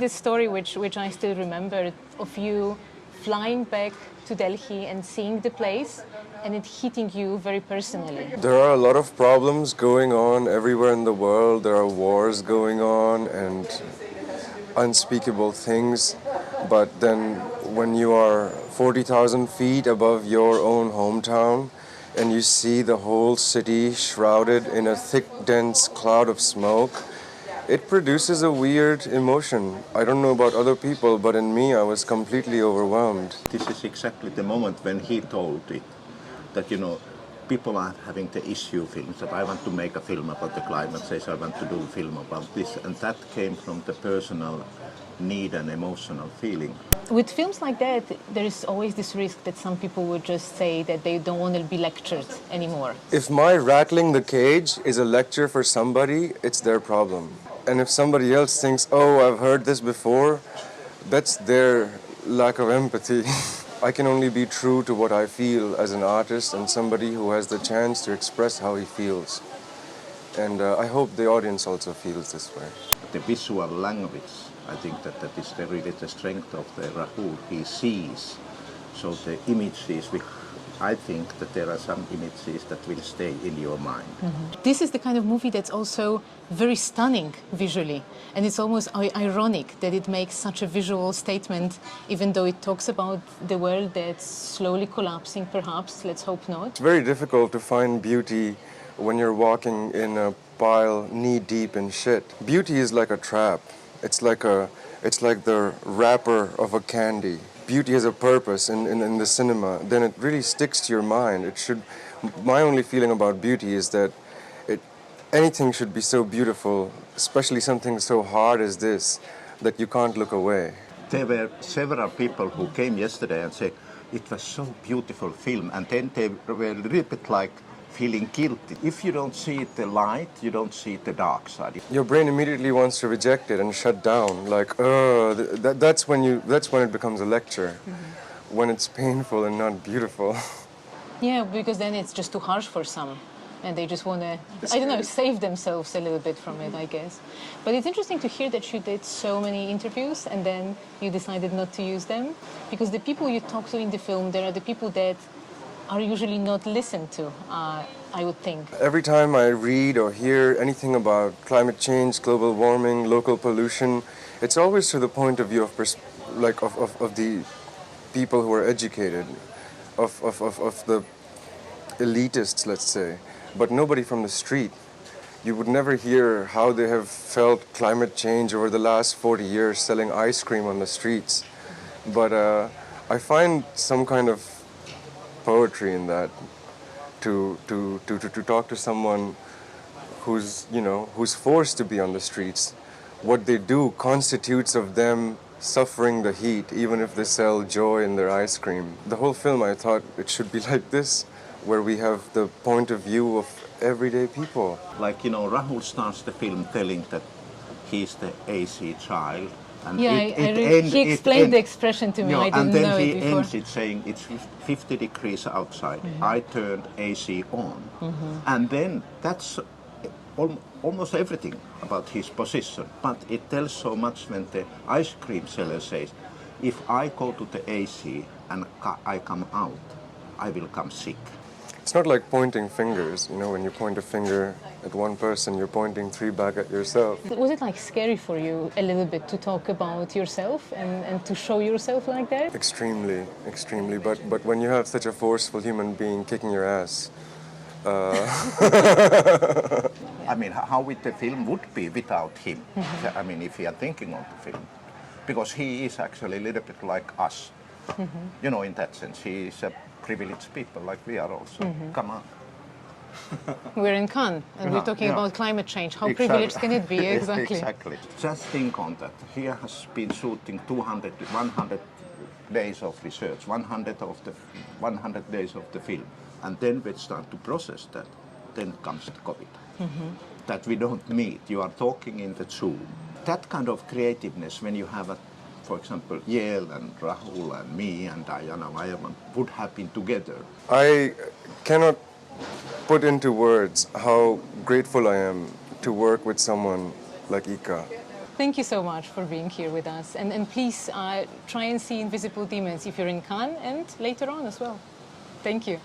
This story, which I still remember, of you flying back to Delhi and seeing the place and it hitting you very personally. There are a lot of problems going on everywhere in the world. There are wars going on and unspeakable things. But then when you are 40,000 feet above your own hometown and you see the whole city shrouded in a thick, dense cloud of smoke, it produces a weird emotion. I don't know about other people, but in me I was completely overwhelmed. This is exactly the moment when he told it, that, people are having the issue films, that I want to make a film about the climate change, I want to do a film about this, and that came from the personal need and emotional feeling. With films like that, there is always this risk that some people would just say that they don't want to be lectured anymore. If my rattling the cage is a lecture for somebody, it's their problem. And if somebody else thinks, oh, I've heard this before, that's their lack of empathy. I can only be true to what I feel as an artist and somebody who has the chance to express how he feels. And I hope the audience also feels this way. The visual language, I think that is really the strength of the Rahul. He sees. So the images, I think that there are some images that will stay in your mind. Mm-hmm. This is the kind of movie that's also very stunning visually. And it's almost ironic that it makes such a visual statement, even though it talks about the world that's slowly collapsing, perhaps. Let's hope not. It's very difficult to find beauty when you're walking in a pile knee-deep in shit. Beauty is like a trap. It's like the wrapper of a candy. Beauty has a purpose in the cinema, then it really sticks to your mind. My only feeling about beauty is that anything should be so beautiful, especially something so hard as this, that you can't look away. There were several people who came yesterday and said, it was so beautiful film, and then they were a little bit like feeling guilty. If you don't see the light, you don't see the dark side. Your brain immediately wants to reject it and shut down. Like, that's when it becomes a lecture, when it's painful and not beautiful. Yeah, because then it's just too harsh for some, and they just want to, save themselves a little bit from it, I guess. But it's interesting to hear that you did so many interviews and then you decided not to use them, because the people you talk to in the film, there are the people that are usually not listened to, I would think. Every time I read or hear anything about climate change, global warming, local pollution, it's always through the point of view of the people who are educated, of the elitists, let's say, but nobody from the street. You would never hear how they have felt climate change over the last 40 years selling ice cream on the streets. But I find some kind of poetry in that, to talk to someone who's forced to be on the streets. What they do constitutes of them suffering the heat, even if they sell joy in their ice cream. The whole film, I thought it should be like this, where we have the point of view of everyday people. Like, Rahul starts the film telling that he's the AC child. And he explained the expression to me. I didn't know it before. And then he ends it saying it's 50 degrees outside. Mm-hmm. I turned AC on. Mm-hmm. And then that's almost everything about his position. But it tells so much when the ice cream seller says, if I go to the AC and I come out, I will come sick. It's not like pointing fingers. When you point a finger at one person, you're pointing 3 back at yourself. Was it scary for you a little bit to talk about yourself and to show yourself like that? Extremely, extremely. But when you have such a forceful human being kicking your ass, I mean, how would the film would be without him? Mm-hmm. I mean, if you are thinking of the film, because he is actually a little bit like us. Mm-hmm. In that sense, he is a privileged people like we are also. Mm-hmm. Come on. We're in Cannes and we're talking about climate change. How privileged can it be? Exactly. Exactly. Just think on that. He has been shooting 100 days of research, 100 days of the film. And then we start to process that. Then comes the COVID. Mm-hmm. That we don't meet. You are talking in the Zoom. That kind of creativeness, when you have for example, Yale and Rahul and me and Diana Weierman would have been together. I cannot put into words how grateful I am to work with someone like Iikka. Thank you so much for being here with us. And please try and see Invisible Demons if you're in Cannes and later on as well. Thank you.